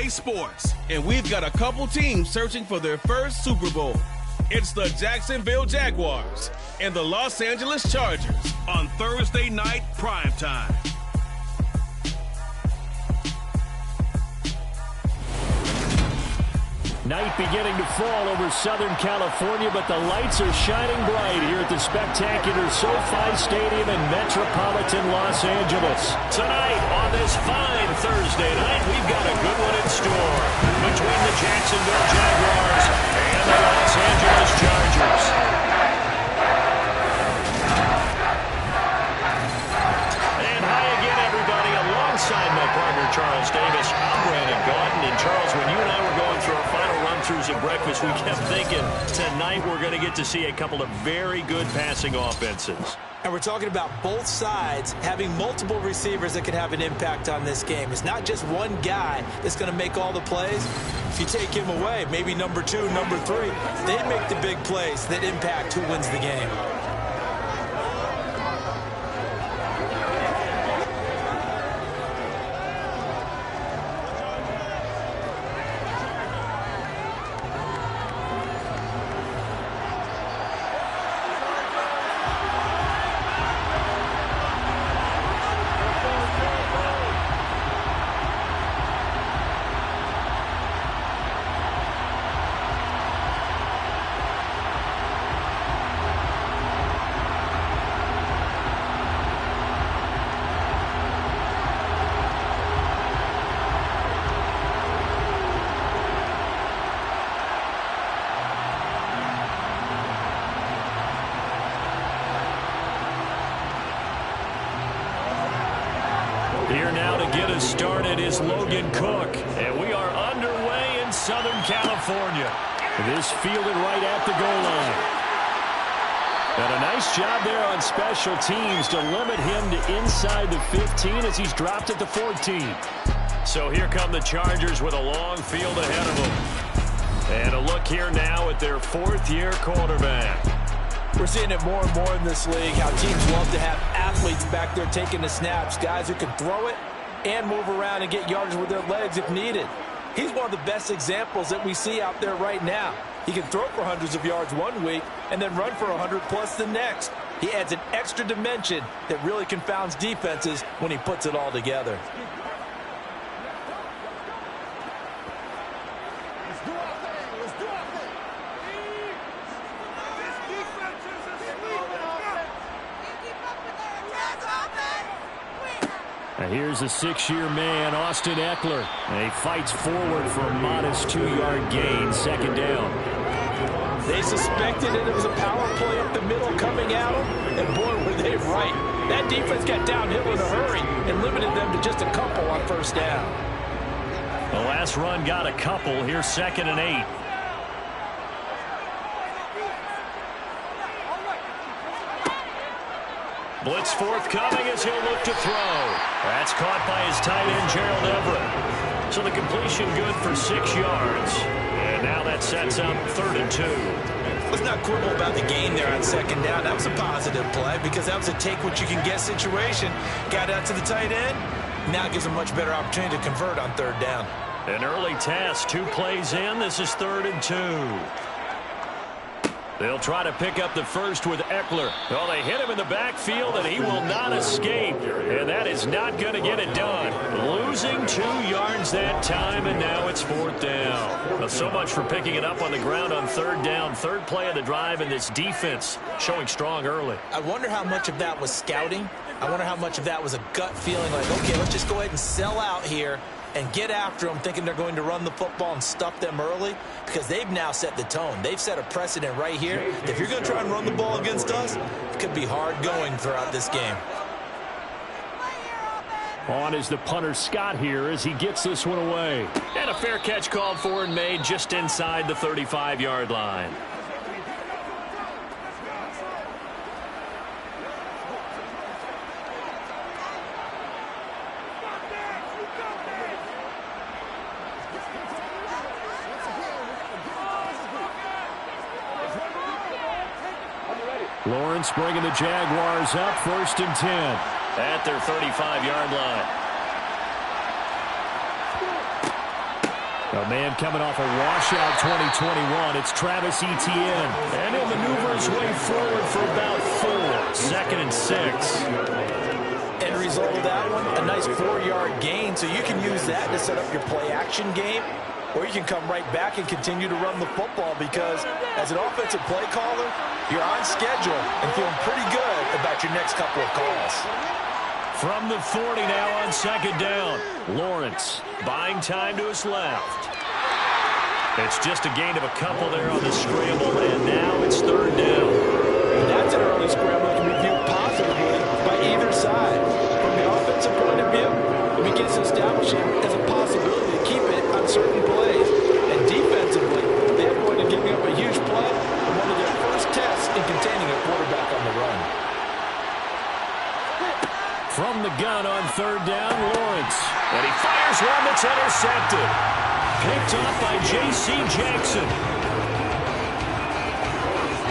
EA Sports, and we've got a couple teams searching for their first Super Bowl. It's the Jacksonville Jaguars and the Los Angeles Chargers on Thursday night primetime. Night beginning to fall over Southern California, but the lights are shining bright here at the spectacular SoFi Stadium in metropolitan Los Angeles. Tonight, on this fine Thursday night, we've got a good one in store between the Jacksonville Jaguars and the Los Angeles Chargers. And hi again, everybody. Alongside my partner, Charles Davis, I'm Brandon Gaudin. And Charles, when you and I were going through our final run-throughs at breakfast, we kept thinking tonight we're going to get to see a couple of very good passing offenses. And we're talking about both sides having multiple receivers that can have an impact on this game. It's not just one guy that's going to make all the plays. If you take him away, maybe number 2, number 3, they make the big plays that impact who wins the game. Here now to get us started is Logan Cook, and we are underway in Southern California. This fielded right at the goal line. And a nice job there on special teams to limit him to inside the 15 as he's dropped at the 14. So here come the Chargers with a long field ahead of them. And a look here now at their fourth-year quarterback. We're seeing it more and more in this league, how teams love to have athletes back there taking the snaps, guys who can throw it and move around and get yards with their legs if needed. He's one of the best examples that we see out there right now. He can throw for hundreds of yards one week and then run for 100+ the next. He adds an extra dimension that really confounds defenses when he puts it all together. Here's a 6-year man, Austin Eckler. And he fights forward for a modest 2-yard gain, second down. They suspected it was a power play up the middle coming at them, and boy, were they right. That defense got downhill in a hurry and limited them to just a couple on first down. The last run got a couple. Here's 2nd and 8. Blitz forthcoming as he'll look to throw. That's caught by his tight end, Gerald Everett. So the completion good for 6 yards. And now that sets up 3rd and 2. Let's not quibble about the gain there on second down. That was a positive play because that was a take-what-you-can-get situation. Got out to the tight end. Now it gives a much better opportunity to convert on 3rd down. An early test, 2 plays in. This is 3rd and 2. They'll try to pick up the first with Eckler. Well, they hit him in the backfield, and he will not escape. And that is not going to get it done. Losing 2 yards that time, and now it's 4th down. Well, so much for picking it up on the ground on 3rd down. 3rd play of the drive, and this defense showing strong early. I wonder how much of that was scouting. I wonder how much of that was a gut feeling like, okay, let's just go ahead and sell out here and get after them, thinking they're going to run the football and stuff them early, because they've now set the tone. They've set a precedent right here. If you're going to try and run the ball against us, it could be hard going throughout this game. On is the punter Scott here as he gets this one away. And a fair catch called for and made just inside the 35-yard line. Lawrence bringing the Jaguars up, 1st and 10 at their 35-yard line. A man coming off a washout 2021. It's Travis Etienne. And he'll maneuver his way forward for about 4. 2nd and 6. End result of that one, a nice 4-yard gain. So you can use that to set up your play-action game. Or you can come right back and continue to run the football because as an offensive play caller, you're on schedule and feeling pretty good about your next couple of calls. From the 40 now on 2nd down. Lawrence buying time to his left. It's just a gain of a couple there on the scramble, and now it's 3rd down. That's an early scramble that can be viewed positively by either side. From the offensive point of view, it begins to establish it as a possibility to keep it on certain plays. And defensively, they avoided giving up a huge play on one of their first tests in containing a quarterback on the run. From the gun on 3rd down, Lawrence. And he fires one that's intercepted. Picked off by J.C. Jackson.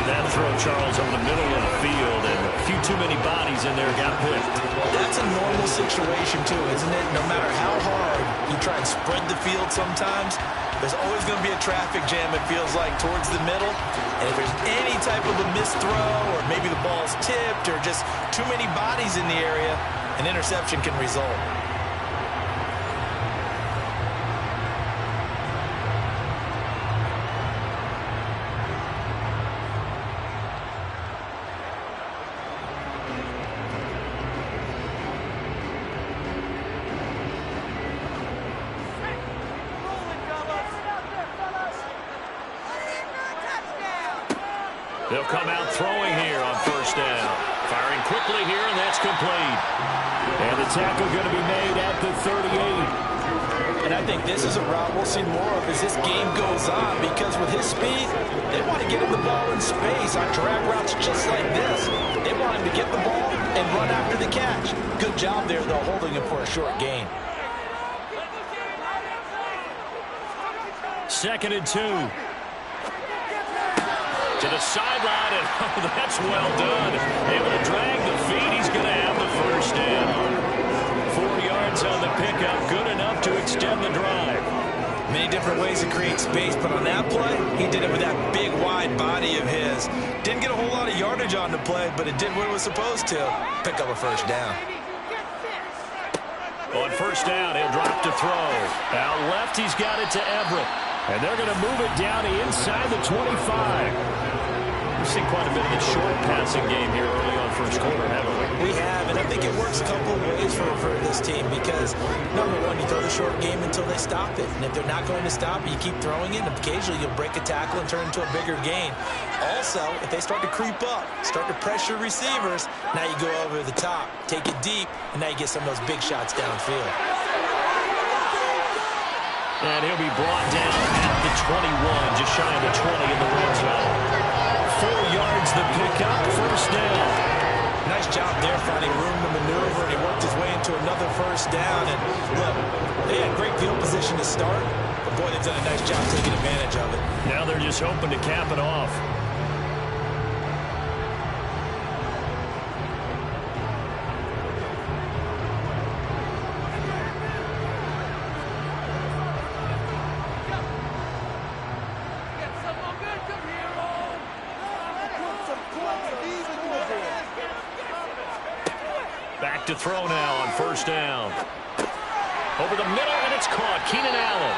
That throw, Charles, over the middle of the field, and a few too many bodies in there got picked. That's a normal situation, too, isn't it? No matter how hard you try and spread the field sometimes, there's always going to be a traffic jam, it feels like, towards the middle. And if there's any type of a missed throw, or maybe the ball's tipped, or just too many bodies in the area, an interception can result. They'll come out throwing here on 1st down. Firing quickly here, and that's complete. And the tackle going to be made at the 38. And I think this is a route we'll see more of as this game goes on, because with his speed, they want to get him the ball in space on drag routes just like this. They want him to get the ball and run after the catch. Good job there, though, holding him for a short gain. 2nd and 2. To the sideline, and oh, that's well done. Able to drag the feet. He's going to have the 1st down. 4 yards on the pickup, good enough to extend the drive. Many different ways to create space, but on that play, he did it with that big, wide body of his. Didn't get a whole lot of yardage on the play, but it did what it was supposed to. Pick up a 1st down. On 1st down, he'll drop to throw. Out left, he's got it to Everett. And they're going to move it down inside the 25. We've seen quite a bit of the short passing game here early on 1st quarter, haven't we? We have, and I think it works a couple of ways for this team because, number one, you throw the short game until they stop it. And if they're not going to stop it, you keep throwing it, and occasionally you'll break a tackle and turn into a bigger gain. Also, if they start to creep up, start to pressure receivers, now you go over the top, take it deep, and now you get some of those big shots downfield. And he'll be brought down at the 21, just shy of the 20 in the red zone. 4 yards the pickup, 1st down. Nice job there finding room to maneuver, and he worked his way into another 1st down. And look, they had great field position to start, but boy, they've done a nice job taking advantage of it. Now they're just hoping to cap it off. Back to throw now on 1st down. Over the middle, and it's caught. Keenan Allen.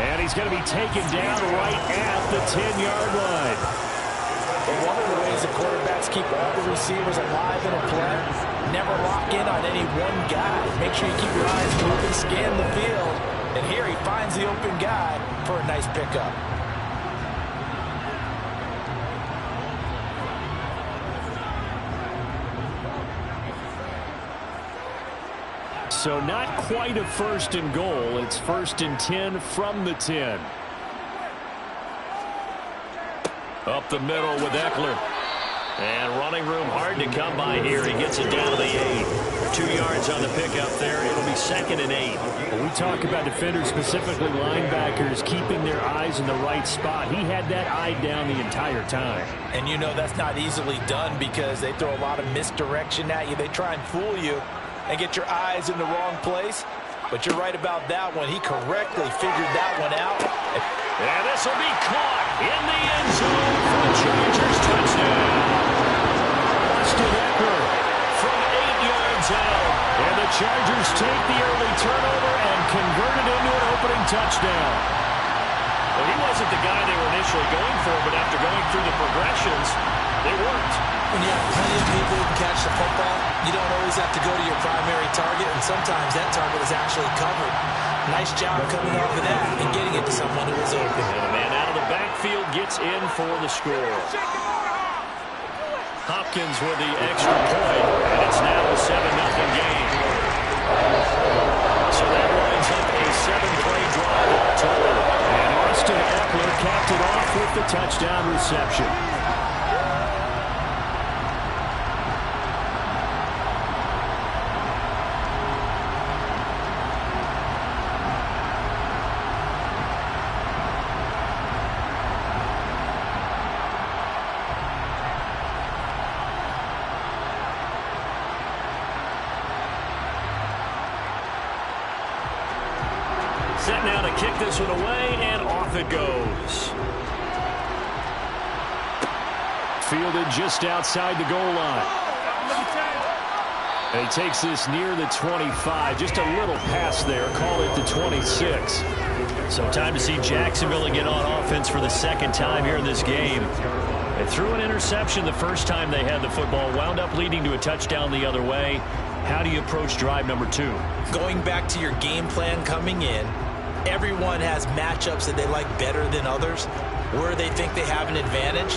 And he's going to be taken down right at the 10-yard line. But one of the ways the quarterbacks keep all the receivers alive in a play, never lock in on any one guy. Make sure you keep your eyes moving, scan the field. And here he finds the open guy for a nice pickup. So not quite a 1st and goal. It's 1st and 10 from the 10. Up the middle with Eckler. And running room hard to come by here. He gets it down to the 8. 2 yards on the pickup there. It'll be 2nd and 8. When we talk about defenders, specifically linebackers, keeping their eyes in the right spot, he had that eye down the entire time. And you know that's not easily done because they throw a lot of misdirection at you. They try and fool you and get your eyes in the wrong place. But you're right about that one. He correctly figured that one out. And this will be caught in the end zone for the Chargers touchdown. Austin Eckler from 8 yards out. And the Chargers take the early turnover and convert it into an opening touchdown. Well, he wasn't the guy they were initially going for, but after going through the progressions, they worked. When you have plenty of people who can catch the football, you don't always have to go to your primary target, and sometimes that target is actually covered. Nice job coming off of that and getting it to someone who is open. And the man out of the backfield gets in for the score. Hopkins with the extra point, and it's now a 7-0 game. So that lines up a 7-play drive all total. And Austin Eckler capped it off with the touchdown reception. Set now to kick this one away, and off it goes. Fielded just outside the goal line. And he takes this near the 25. Just a little pass there. Call it the 26. So time to see Jacksonville get on offense for the second time here in this game. They threw an interception the first time they had the football. Wound up leading to a touchdown the other way. How do you approach drive number 2? Going back to your game plan coming in, everyone has matchups that they like better than others. Where they think they have an advantage,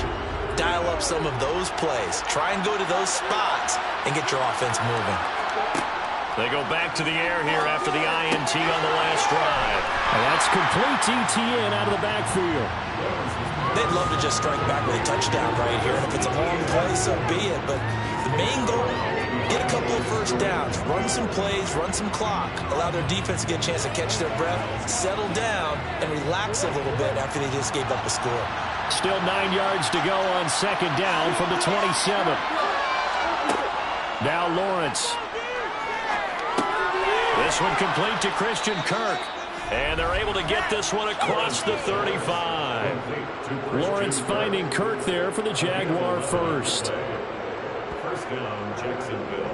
dial up some of those plays. Try and go to those spots and get your offense moving. They go back to the air here after the INT on the last drive. And that's complete ETN out of the backfield. They'd love to just strike back with a touchdown right here. And if it's a long play, so be it. But the main goal, get a couple of first downs, run some plays, run some clock, allow their defense to get a chance to catch their breath, settle down, and relax a little bit after they just gave up a score. Still 9 yards to go on second down from the 27. Now Lawrence. This one complete to Christian Kirk. And they're able to get this one across the 35. Lawrence finding Kirk there for the Jaguar first. First down, Jacksonville.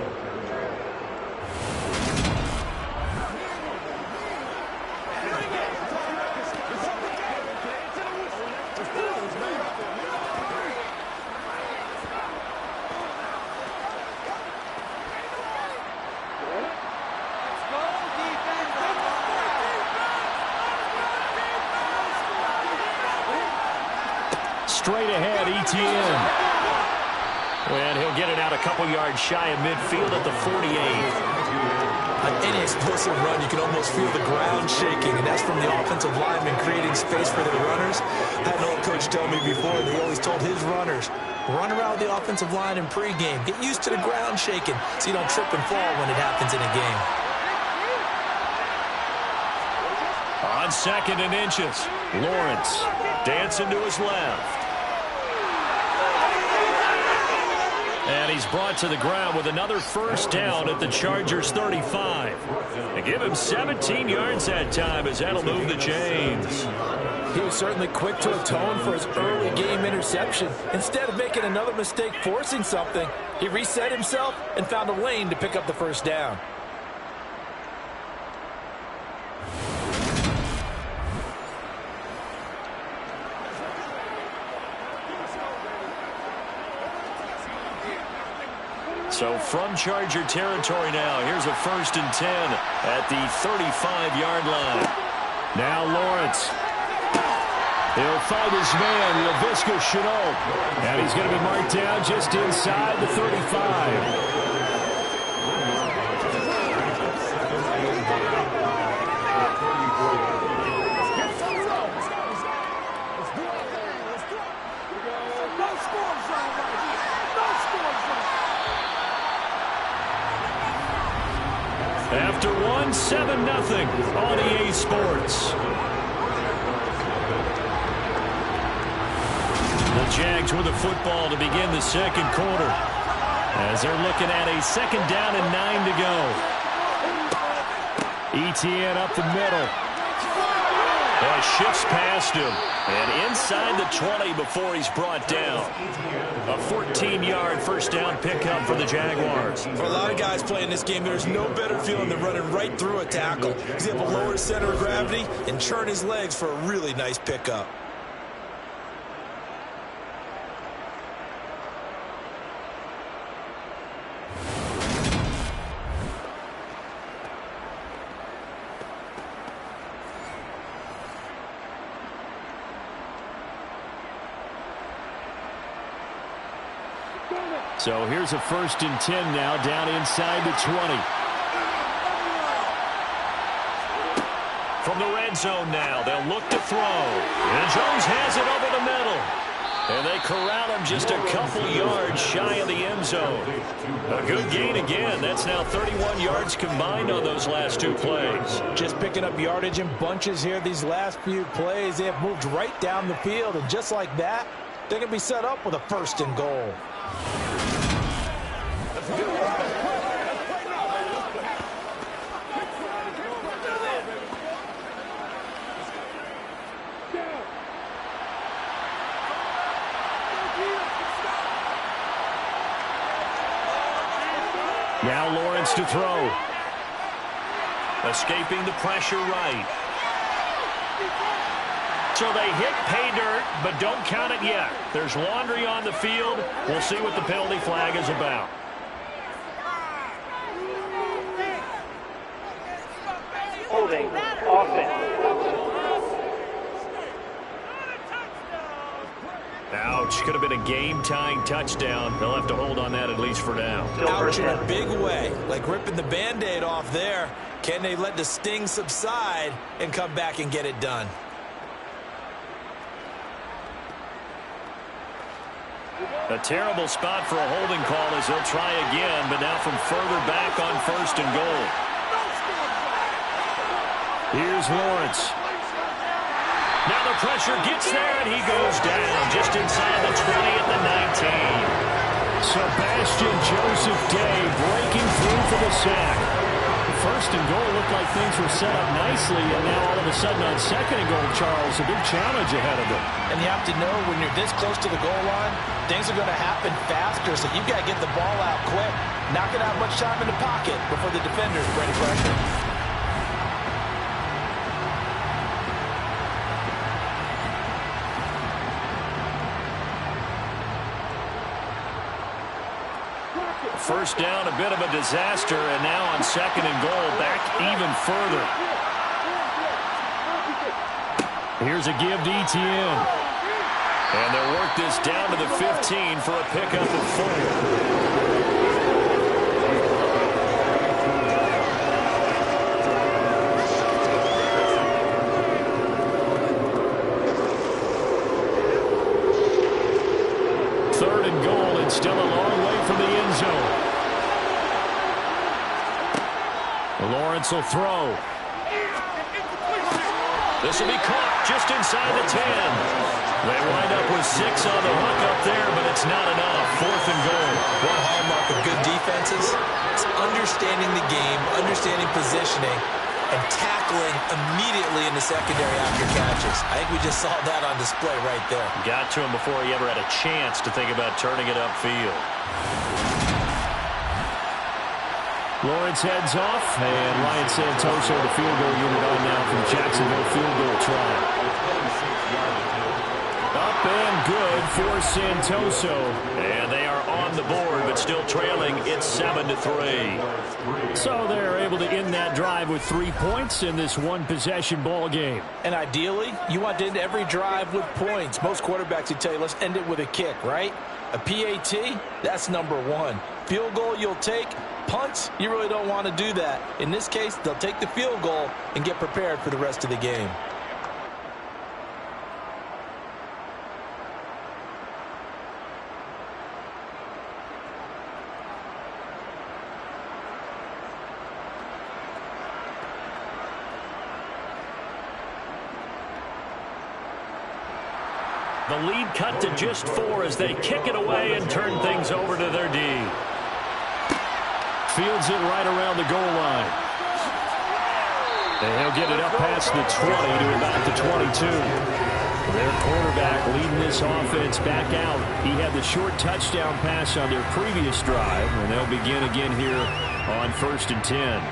Straight ahead, ETN. And he'll get it out a couple yards shy of midfield at the 48. On any explosive run, you can almost feel the ground shaking, and that's from the offensive linemen creating space for their runners. I had an old coach tell me before, that he always told his runners, run around the offensive line in pregame. Get used to the ground shaking so you don't trip and fall when it happens in a game. On second and inches, Lawrence dancing to his left. And he's brought to the ground with another first down at the Chargers 35. They give him 17 yards that time as that'll move the chains. He was certainly quick to atone for his early game interception. Instead of making another mistake forcing something, he reset himself and found a lane to pick up the first down. So from Charger territory now, here's a 1st and 10 at the 35-yard line. Now Lawrence. He'll find his man, Laviska Shenault. And he's going to be marked down just inside the 35. After one, 7-0 on EA Sports. The Jags with the football to begin the second quarter, as they're looking at a 2nd down and 9 to go. ETN up the middle. And shifts past him. And inside the 20 before he's brought down. A 14-yard first down pickup for the Jaguars. For a lot of guys playing this game, there's no better feeling than running right through a tackle. He's able to lower his center of gravity and churn his legs for a really nice pickup. So here's a 1st and 10 now, down inside the 20. From the red zone now, they'll look to throw. And Jones has it over the middle. And they corral him just a couple yards shy of the end zone. A good gain again. That's now 31 yards combined on those last 2 plays. Just picking up yardage in bunches here these last few plays. They have moved right down the field, and just like that, they're going to be set up with a 1st and goal. Now Lawrence to throw. Escaping the pressure right. So they hit pay dirt, but don't count it yet. There's laundry on the field. We'll see what the penalty flag is about. Holding offense. Ouch. Could have been a game-tying touchdown. They'll have to hold on that at least for now. Ouch in a big way. Like ripping the Band-Aid off there. Can they let the sting subside and come back and get it done? A terrible spot for a holding call as they'll try again, but now from further back on 1st and goal. Here's Lawrence. Now the pressure gets there, and he goes down just inside the 20 at the 19. Sebastian Joseph Day breaking through for the sack. 1st and goal looked like things were set up nicely, and now all of a sudden on 2nd and goal, Charles, a big challenge ahead of them. And you have to know when you're this close to the goal line, things are going to happen faster, so you've got to get the ball out quick. Not going to have much time in the pocket before the defenders bring pressure. First down, a bit of a disaster, and now on 2nd and goal, back even further. Here's a give to ETN. And they'll work this down to the 15 for a pickup of 4. Still a long way from the end zone. Lawrence will throw. This will be caught just inside the 10. They wind up with 6 on the hook up there, but it's not enough. 4th and goal. One hallmark of good defenses is understanding the game, understanding positioning, and tackling immediately in the secondary after catches. I think we just saw that on display right there. Got to him before he ever had a chance to think about turning it upfield. Lawrence heads off, and Ryan Santoso, the field goal unit, on now for the Jacksonville field goal try. Up and good for Santoso. And they are on the board, but still trailing. It's 7-3. So they're able to end that drive with 3 points in this one-possession ball game. And ideally, you want to end every drive with points. Most quarterbacks would tell you, let's end it with a kick, right? A PAT, that's number 1. Field goal you'll take. Punts, you really don't want to do that. In this case, they'll take the field goal and get prepared for the rest of the game. The lead cut to just 4 as they kick it away and turn things over to their D. Fields it right around the goal line. And he'll get it up past the 20 to about the 22. Their quarterback leading this offense back out. He had the short touchdown pass on their previous drive, and they'll begin again here on 1st and 10.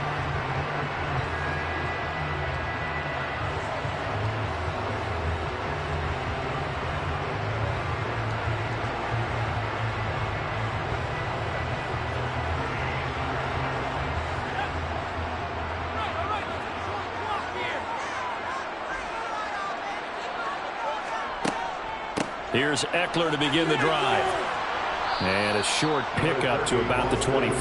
Here's Eckler to begin the drive. And a short pickup to about the 25.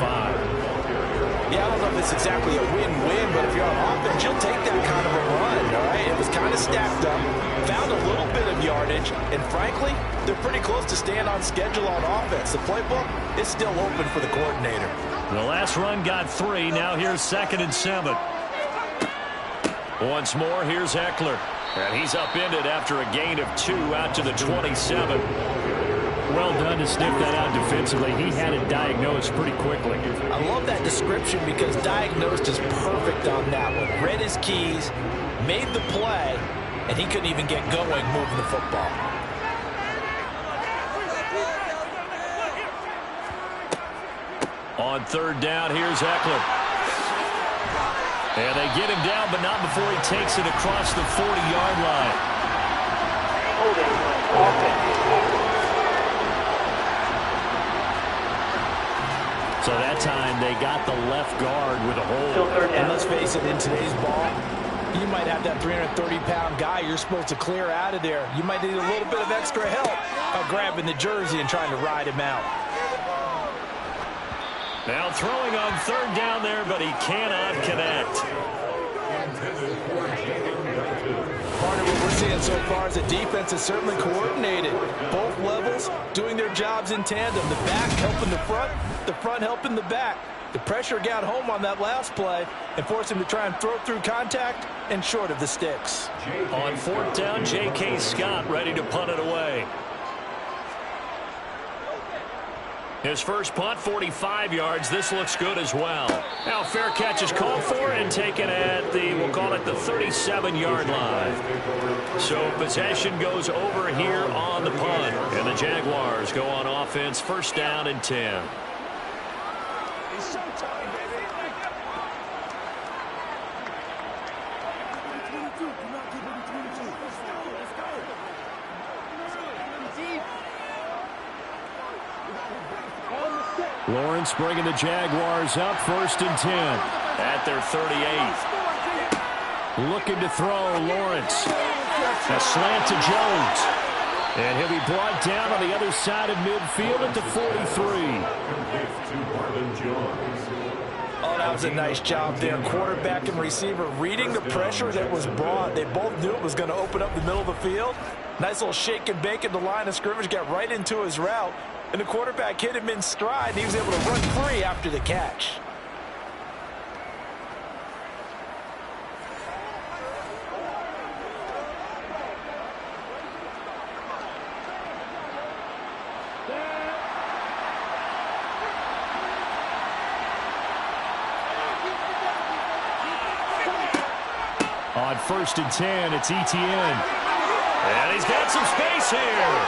Yeah, I don't know if it's exactly a win-win, but if you're on offense, you'll take that kind of a run, all right? It was kind of stacked up, found a little bit of yardage, and frankly, they're pretty close to staying on schedule on offense. The playbook is still open for the coordinator. The last run got 3. Now here's 2nd and 7. Once more, here's Eckler. And he's upended after a gain of 2 out to the 27. Well done to sniff that out defensively. He had it diagnosed pretty quickly. I love that description because diagnosed is perfect on that one. Read his keys, made the play, and he couldn't even get going moving the football. On 3rd down, here's Eckler. And they get him down, but not before he takes it across the 40-yard line. Holding offense. So that time they got the left guard with a hold. And let's face it, in today's ball, you might have that 330-pound guy you're supposed to clear out of there. You might need a little bit of extra help of grabbing the jersey and trying to ride him out. Now throwing on 3rd down there, but he cannot connect. Part of what we're seeing so far is the defense is certainly coordinated. Both levels doing their jobs in tandem. The back helping the front helping the back. The pressure got home on that last play and forced him to try and throw through contact and short of the sticks. On 4th down, J.K. Scott ready to punt it away. His first punt, 45 yards. This looks good as well. Now fair catch is called for and taken at the, we'll call it the 37-yard line. So possession goes over here on the punt. And the Jaguars go on offense, 1st down and 10. Lawrence bringing the Jaguars up, 1st and 10 at their 38. Looking to throw, Lawrence. A slant to Jones. And he'll be brought down on the other side of midfield at the 43. Oh, that was a nice job there. Quarterback and receiver reading the pressure that was brought. They both knew it was going to open up the middle of the field. Nice little shake and bake at the line of scrimmage, got right into his route. And the quarterback hit him in stride, and he was able to run free after the catch. On 1st and 10, it's Etienne. And he's got some space here.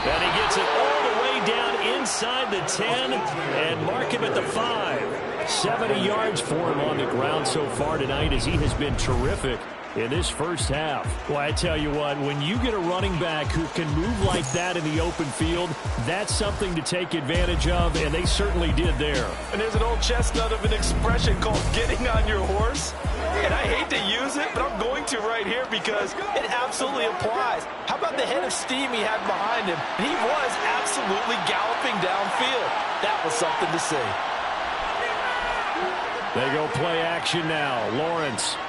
And he gets it all the way down inside the 10 and mark him at the 5. 70 yards for him on the ground so far tonight as he has been terrific in this first half. Well, I tell you what, when you get a running back who can move like that in the open field, that's something to take advantage of, and they certainly did there. And there's an old chestnut of an expression called getting on your horse. And I hate to use it, but I'm going to right here because it absolutely applies. How about the head of steam he had behind him? He was absolutely galloping downfield. That was something to see. They go play action now. Lawrence.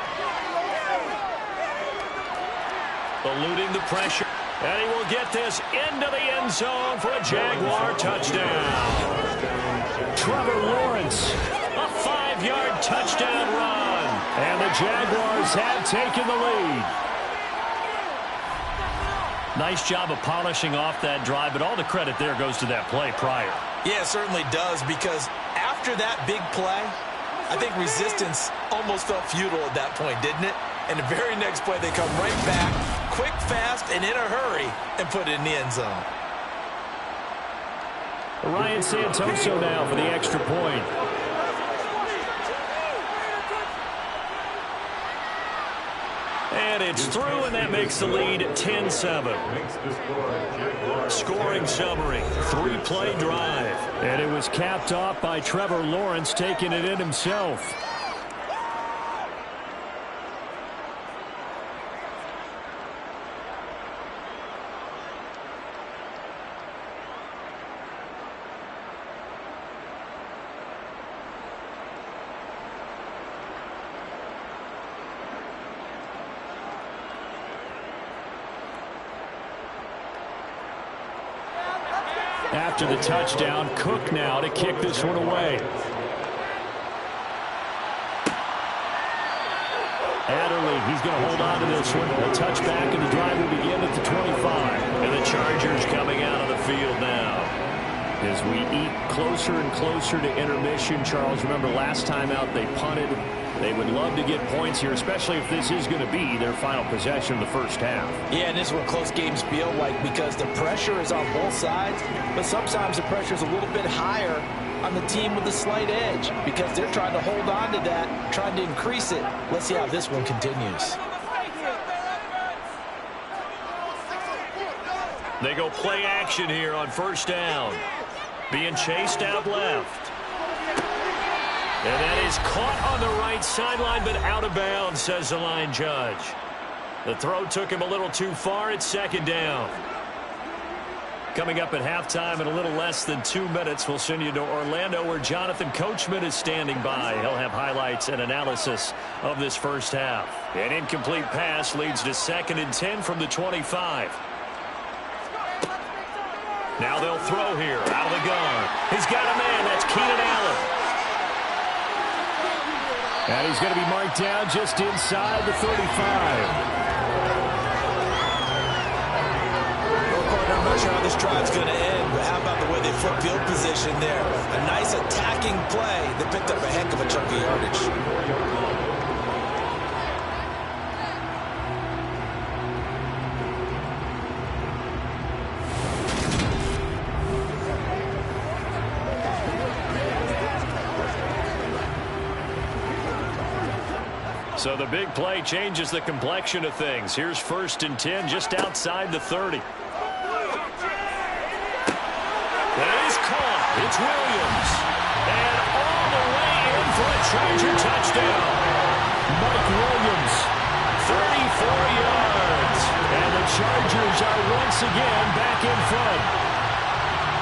Eluding the pressure. And he will get this into the end zone for a Jaguar touchdown. Trevor Lawrence, a 5-yard touchdown run. And the Jaguars have taken the lead. Nice job of polishing off that drive, but all the credit there goes to that play prior. Yeah, it certainly does, because after that big play, I think resistance almost felt futile at that point, didn't it? And the very next play, they come right back, quick, fast, and in a hurry, and put it in the end zone. Ryan Santoso now for the extra point. And it's through, and that makes the lead 10-7. Scoring summary, 3-play drive. And it was capped off by Trevor Lawrence taking it in himself. After the touchdown, Cook now to kick this one away. Adderley, he's going to hold on to this one. A touchback, and the drive will begin at the 25. And the Chargers coming out of the field now. As we eat closer and closer to intermission, Charles, remember last time out they punted. They would love to get points here, especially if this is going to be their final possession of the first half. Yeah, and this is what close games feel like because the pressure is on both sides, but sometimes the pressure is a little bit higher on the team with the slight edge because they're trying to hold on to that, trying to increase it. Let's see how this one continues. They go play action here on first down. Being chased out left. And that is caught on the right sideline, but out of bounds, says the line judge. The throw took him a little too far. It's second down. Coming up at halftime in a little less than 2 minutes, we'll send you to Orlando where Jonathan Coachman is standing by. He'll have highlights and analysis of this first half. An incomplete pass leads to 2nd and 10 from the 25. Now they'll throw here out of the gun. He's got a man. That's Keenan Allen. And he's going to be marked down just inside the 35. I'm not sure how this drive's going to end, but how about the way they flip field position there? A nice attacking play that picked up a heck of a chunk of yardage. So the big play changes the complexion of things. Here's 1st and 10 just outside the 30. That is caught. It's Williams. And all the way in for a Charger touchdown. Mike Williams, 34 yards. And the Chargers are once again back in front.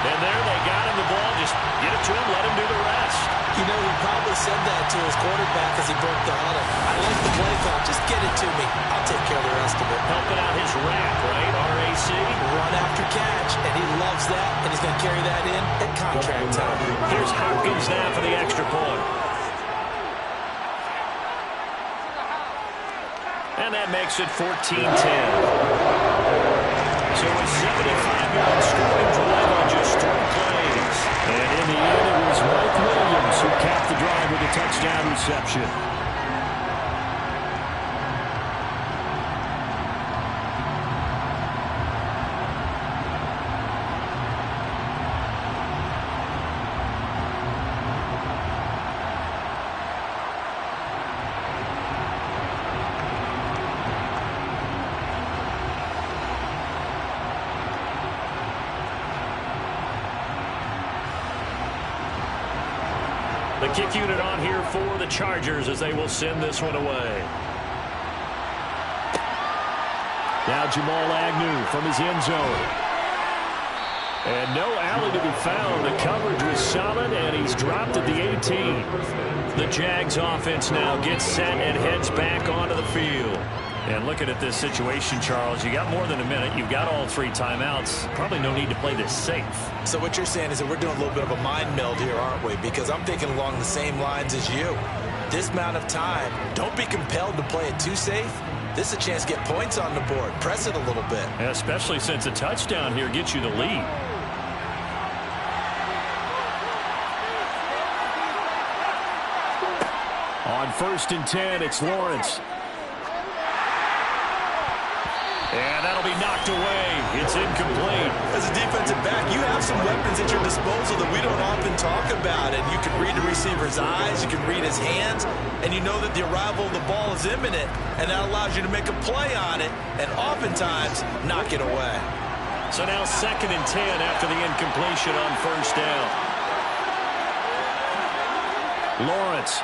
And there they got him the ball. Just get it to him, let him do the rest. You know, he probably said that to his quarterback as he broke the huddle. I like the play call. Just get it to me. I'll take care of the rest of it. Helping out his rack, right? RAC. Run after catch, and he loves that, and he's going to carry that in at contract time. Here's Hopkins now for the extra point. And that makes it 14-10. So a 75-yard scoring drive on just 3 plays. And in the end, it was Mike Williams who capped the drive with a touchdown reception. The kick unit on here for the Chargers as they will send this one away. Now Jamal Agnew from his end zone. And no alley to be found. The coverage was solid, and he's dropped at the 18. The Jags offense now gets set and heads back onto the field. And looking at this situation, Charles, you got more than a minute. You've got all 3 timeouts. Probably no need to play this safe. So what you're saying is that we're doing a little bit of a mind meld here, aren't we? Because I'm thinking along the same lines as you. This amount of time, don't be compelled to play it too safe. This is a chance to get points on the board. Press it a little bit. And especially since a touchdown here gets you the lead. On 1st and 10, it's Lawrence. And that'll be knocked away. It's incomplete. As a defensive back, you have some weapons at your disposal that we don't often talk about. And you can read the receiver's eyes, you can read his hands, and you know that the arrival of the ball is imminent, and that allows you to make a play on it and oftentimes knock it away. So now 2nd and 10 after the incompletion on 1st down. Lawrence.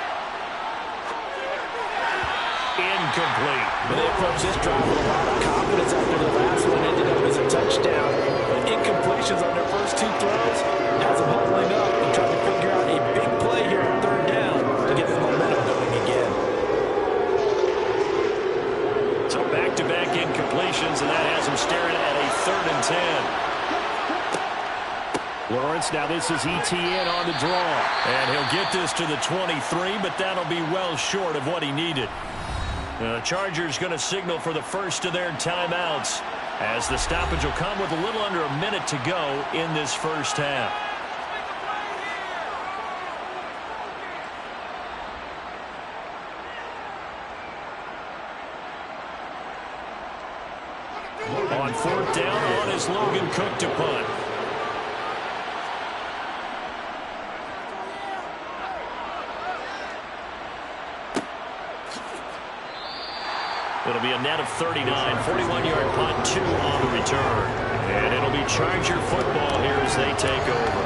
Incomplete. They approach this drive with a lot of confidence after the last one ended up as a touchdown. But incompletions on their first 2 throws has them huddling up and trying to figure out a big play here on 3rd down to get the momentum going again. So back-to-back incompletions, and that has them staring at a 3rd and 10. Lawrence, now this is ETN on the draw. And he'll get this to the 23, but that'll be well short of what he needed. The Chargers going to signal for the first of their timeouts as the stoppage will come with a little under a minute to go in this first half. On 4th down, on is Logan Cook to punt. It'll be a net of 39, 41-yard punt, 2 on the return. And it'll be Charger football here as they take over.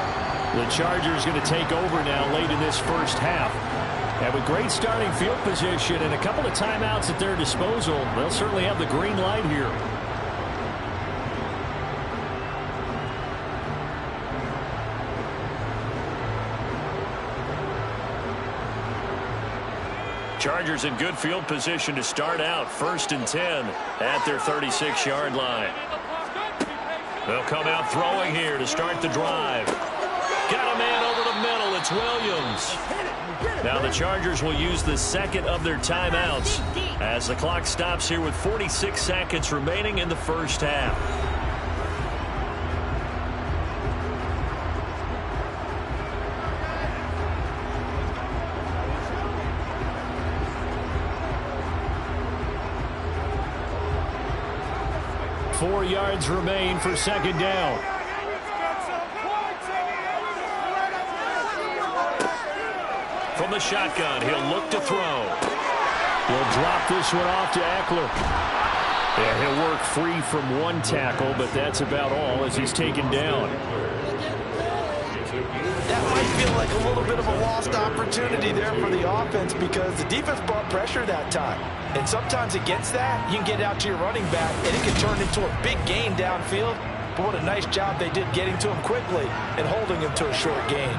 The Chargers going to take over now late in this first half. And with great starting field position and a couple of timeouts at their disposal, they'll certainly have the green light here. Chargers in good field position to start out. 1st and 10 at their 36-yard line. They'll come out throwing here to start the drive. Got a man over the middle. It's Williams. Now the Chargers will use the 2nd of their timeouts as the clock stops here with 46 seconds remaining in the first half. Four yards remain for 2nd down. From the shotgun, he'll look to throw. He'll drop this one off to Eckler. Yeah, he'll work free from 1 tackle, but that's about all as he's taken down. That might feel like a little bit of a lost opportunity there for the offense because the defense brought pressure that time. And sometimes against that, you can get out to your running back, and it can turn into a big gain downfield. But what a nice job they did getting to him quickly and holding him to a short gain.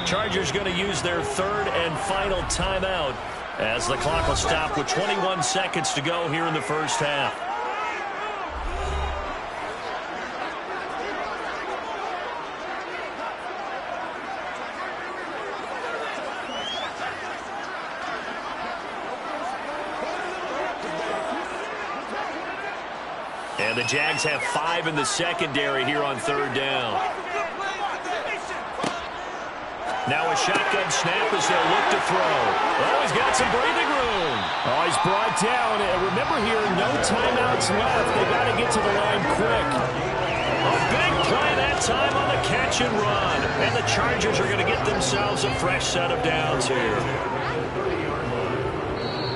Chargers going to use their 3rd and final timeout as the clock will stop with 21 seconds to go here in the first half. And the Jags have 5 in the secondary here on 3rd down. Now a shotgun snap as they'll look to throw. Oh, he's got some breathing room. Oh, he's brought down. And remember here, no timeouts left. They got to get to the line quick. A big play that time on the catch and run. And the Chargers are going to get themselves a fresh set of downs here.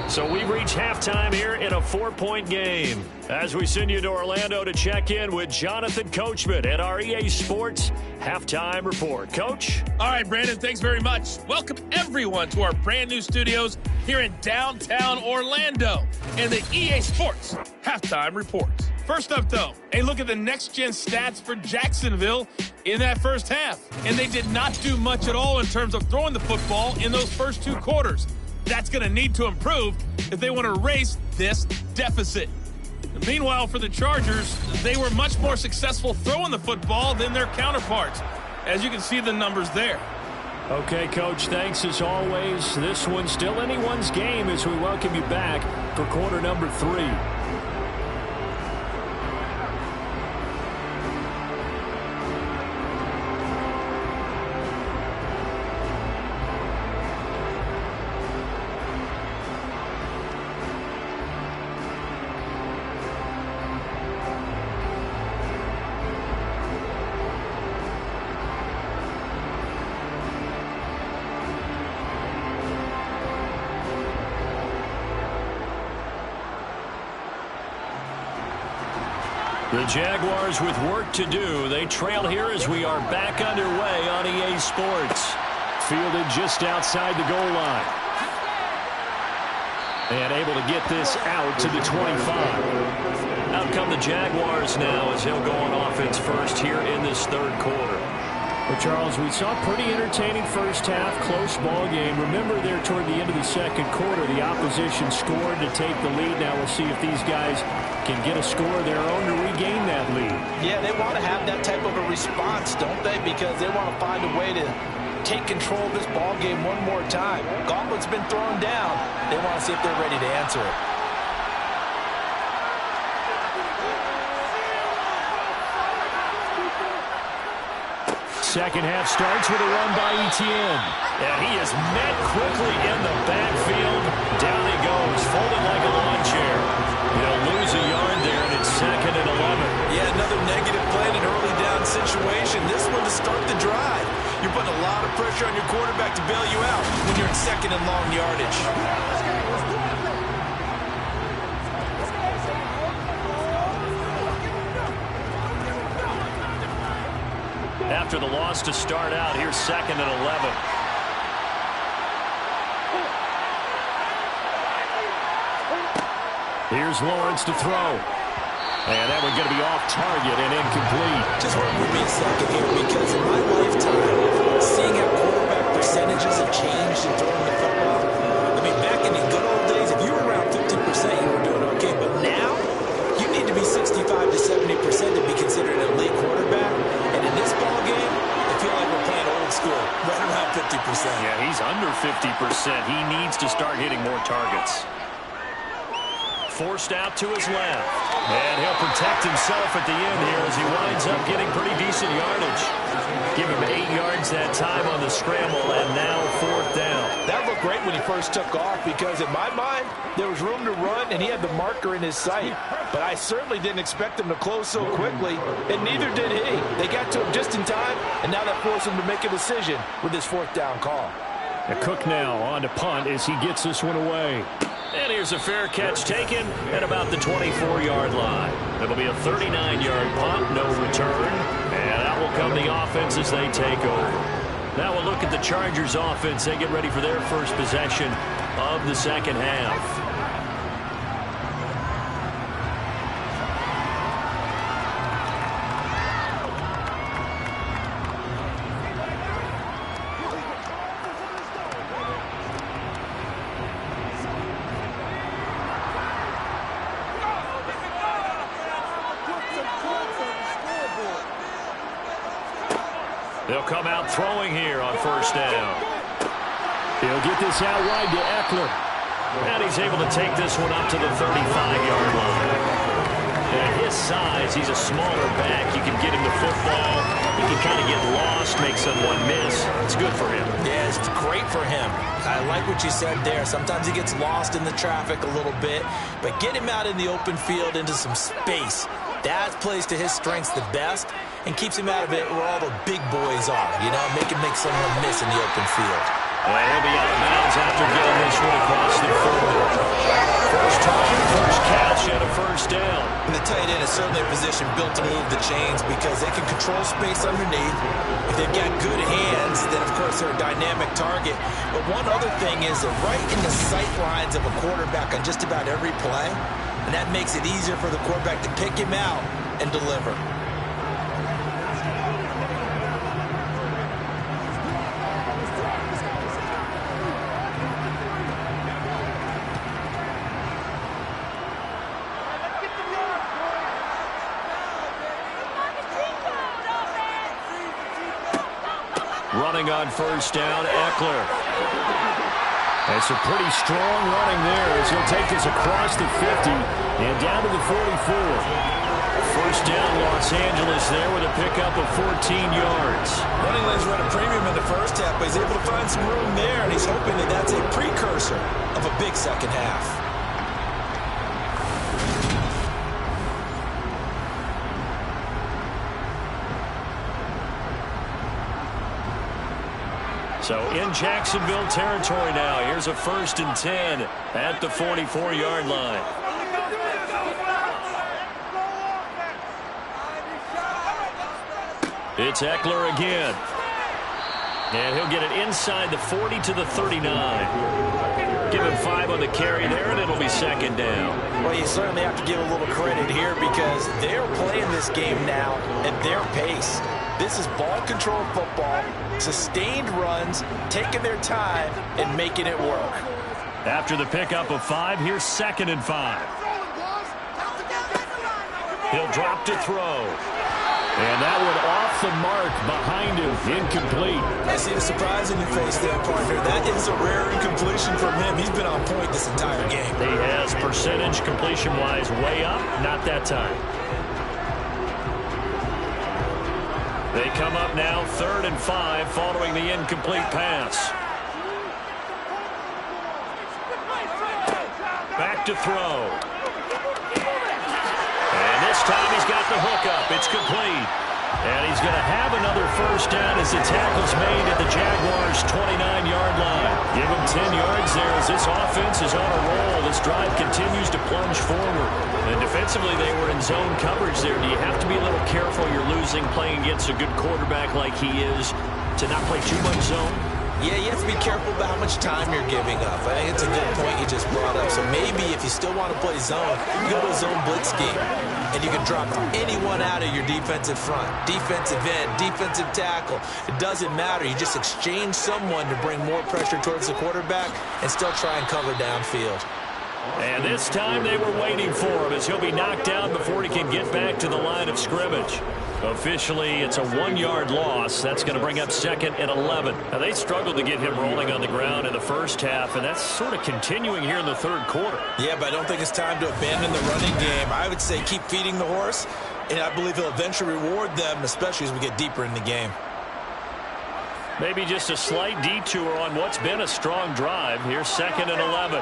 So we reach halftime here in a 4-point game as we send you to Orlando to check in with Jonathan Coachman at our EA Sports Halftime Report. Coach? All right, Brandon, thanks very much. Welcome everyone to our brand new studios here in downtown Orlando and the EA Sports Halftime Report. First up, though, a look at the next-gen stats for Jacksonville in that first half. And they did not do much at all in terms of throwing the football in those first 2 quarters. That's going to need to improve if they want to erase this deficit. Meanwhile, for the Chargers, they were much more successful throwing the football than their counterparts, as you can see the numbers there. Okay, Coach, thanks as always. This one's still anyone's game as we welcome you back for quarter number 3. The Jaguars with work to do. They trail here as we are back underway on EA Sports. Fielded just outside the goal line. And able to get this out to the 25. Out come the Jaguars now as he'll go on offense first here in this third quarter. Well, Charles, we saw a pretty entertaining first half, close ball game. Remember there toward the end of the second quarter, the opposition scored to take the lead. Now we'll see if these guys can get a score of their own to regain that lead. Yeah, they want to have that type of a response, don't they? Because they want to find a way to take control of this ball game one more time. Gauntlet's been thrown down. They want to see if they're ready to answer it. Second half starts with a run by Etienne. And he is met quickly in the backfield. Down he goes, folded like a lawn chair. He'll lose a yard there, and it's 2nd and 11. Yeah, another negative play in an early down situation. This one to start the drive. You're putting a lot of pressure on your quarterback to bail you out when you're in 2nd and long yardage. After the loss to start out, here's 2nd and 11. Here's Lawrence to throw. And that one's going to be off target and incomplete. Just work with me a second here, because in my lifetime, seeing how quarterback percentages have changed in throwing the football. I mean, back in the good old days, if you were around 50%, you were doing okay. But now, you need to be 65 to 70% to be considered an elite quarterback. And in this ball game, I feel like we're playing old school, right around 50%. Yeah, he's under 50%. He needs to start hitting more targets. Forced out to his left. And he'll protect himself at the end here as he winds up getting pretty decent yardage. Give him 8 yards that time on the scramble, and now 4th down. That looked great when he first took off, because in my mind, there was room to run, and he had the marker in his sight. But I certainly didn't expect him to close so quickly, and neither did he. They got to him just in time, and now that forced him to make a decision with this 4th down call. Cook now on to punt as he gets this one away. And here's a fair catch taken at about the 24-yard line. It'll be a 39-yard punt, no return. And that will come the offense as they take over. Now we'll look at the Chargers offense. They get ready for their first possession of the second half. They'll come out throwing here on 1st down. He'll get this out wide to Eckler. And he's able to take this one up to the 35-yard line. At his size, he's a smaller back. You can get him the football. He can kind of get lost, make someone miss. It's good for him. Yeah, it's great for him. I like what you said there. Sometimes he gets lost in the traffic a little bit, but get him out in the open field into some space. That plays to his strengths the best and keeps him out of it where all the big boys are, you know, make someone miss in the open field. Well, he'll be out of bounds after getting this one across the 40. First time, first catch, and a 1st down. And the tight end is certainly a position built to move the chains because they can control space underneath. If they've got good hands, then of course they're a dynamic target. But one other thing is they're right in the sight lines of a quarterback on just about every play. And that makes it easier for the quarterback to pick him out and deliver. Running on 1st down, Eckler. That's a pretty strong running there as he'll take this across the 50 and down to the 44. 1st down, Los Angeles there with a pickup of 14 yards. Running lanes were at a premium in the first half, but he's able to find some room there, and he's hoping that that's a precursor of a big second half. So in Jacksonville territory now. Here's a 1st and 10 at the 44-yard line. It's Eckler again. And he'll get it inside the 40 to the 39. Give him 5 on the carry there, and it'll be second down. Well, you certainly have to give a little credit here because they're playing this game now at their pace. This is ball control football, sustained runs, taking their time, and making it work. After the pickup of 5, here's 2nd and 5. He'll drop to throw. And that one off the mark behind him, incomplete. I see the surprise in your face there, partner. That is a rare incompletion from him. He's been on point this entire game. He has percentage completion-wise way up, not that time. They come up now 3rd and 5 following the incomplete pass. Back to throw. And this time he's got the hookup. It's complete. And he's going to have another first down as the tackle's made at the Jaguars' 29-yard line. Give him 10 yards there as this offense is on a roll. This drive continues to plunge forward. And defensively, they were in zone coverage there. Do you have to be a little careful you're losing playing against a good quarterback like he is to not play too much zone? Yeah, you have to be careful about how much time you're giving up. I think it's a good point you just brought up. So maybe if you still want to play zone, you go to a zone blitz scheme. And you can drop anyone out of your defensive front. Defensive end, defensive tackle. It doesn't matter. You just exchange someone to bring more pressure towards the quarterback and still try and cover downfield. And this time they were waiting for him as he'll be knocked down before he can get back to the line of scrimmage. Officially, it's a 1-yard loss. That's going to bring up 2nd and 11. Now, they struggled to get him rolling on the ground in the first half, and that's sort of continuing here in the 3rd quarter. Yeah, but I don't think it's time to abandon the running game. I would say keep feeding the horse, and I believe he'll eventually reward them, especially as we get deeper in the game. Maybe just a slight detour on what's been a strong drive. Here's 2nd and 11.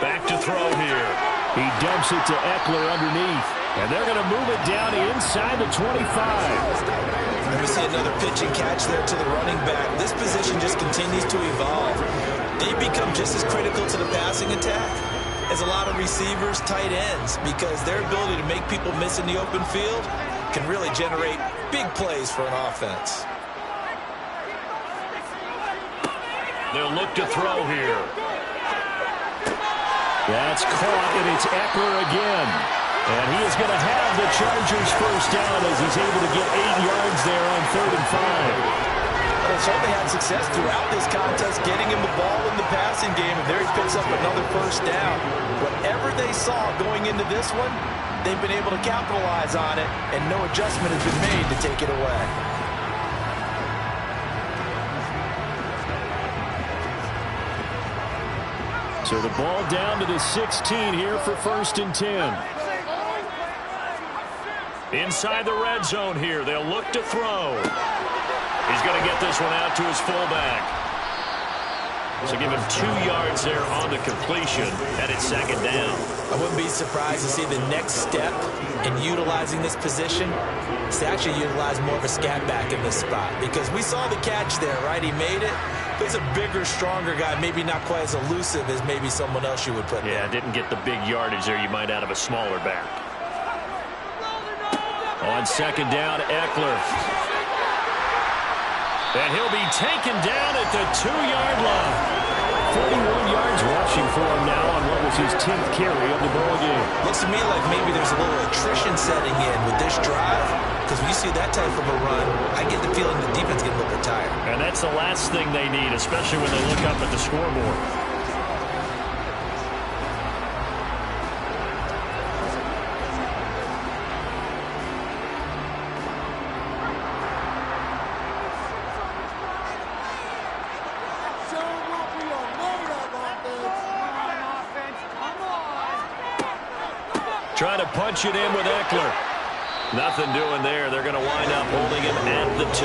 Back to throw here. He dumps it to Eckler underneath. And they're going to move it down inside the 25. We see another pitch and catch there to the running back. This position just continues to evolve. They become just as critical to the passing attack as a lot of receivers, tight ends, because their ability to make people miss in the open field can really generate big plays for an offense. They'll look to throw here. That's caught, and it's Eckler again. And he is going to have the Chargers first down as he's able to get 8 yards there on 3rd and 5. Well, they certainly had success throughout this contest, getting him the ball in the passing game, and there he picks up another first down. Whatever they saw going into this one, they've been able to capitalize on it, and no adjustment has been made to take it away. So the ball down to the 16 here for 1st and 10. Inside the red zone here. They'll look to throw. He's going to get this one out to his fullback. So give him 2 yards there on the completion, and it's 2nd down. I wouldn't be surprised to see the next step in utilizing this position is to actually utilize more of a scat back in this spot, because we saw the catch there, right? He made it. He's a bigger, stronger guy, maybe not quite as elusive as maybe someone else you would put there. Yeah, didn't get the big yardage there you might out of a smaller back. On 2nd down, Eckler. And he'll be taken down at the 2-yard line. 41 yards rushing for him now on what was his 10th carry of the ball game. Looks to me like maybe there's a little attrition setting in with this drive, because when you see that type of a run, I get the feeling the defense getting a little bit tired. And that's the last thing they need, especially when they look up at the scoreboard. Trying to punch it in with Eckler. Nothing doing there. They're going to wind up holding him at the 2.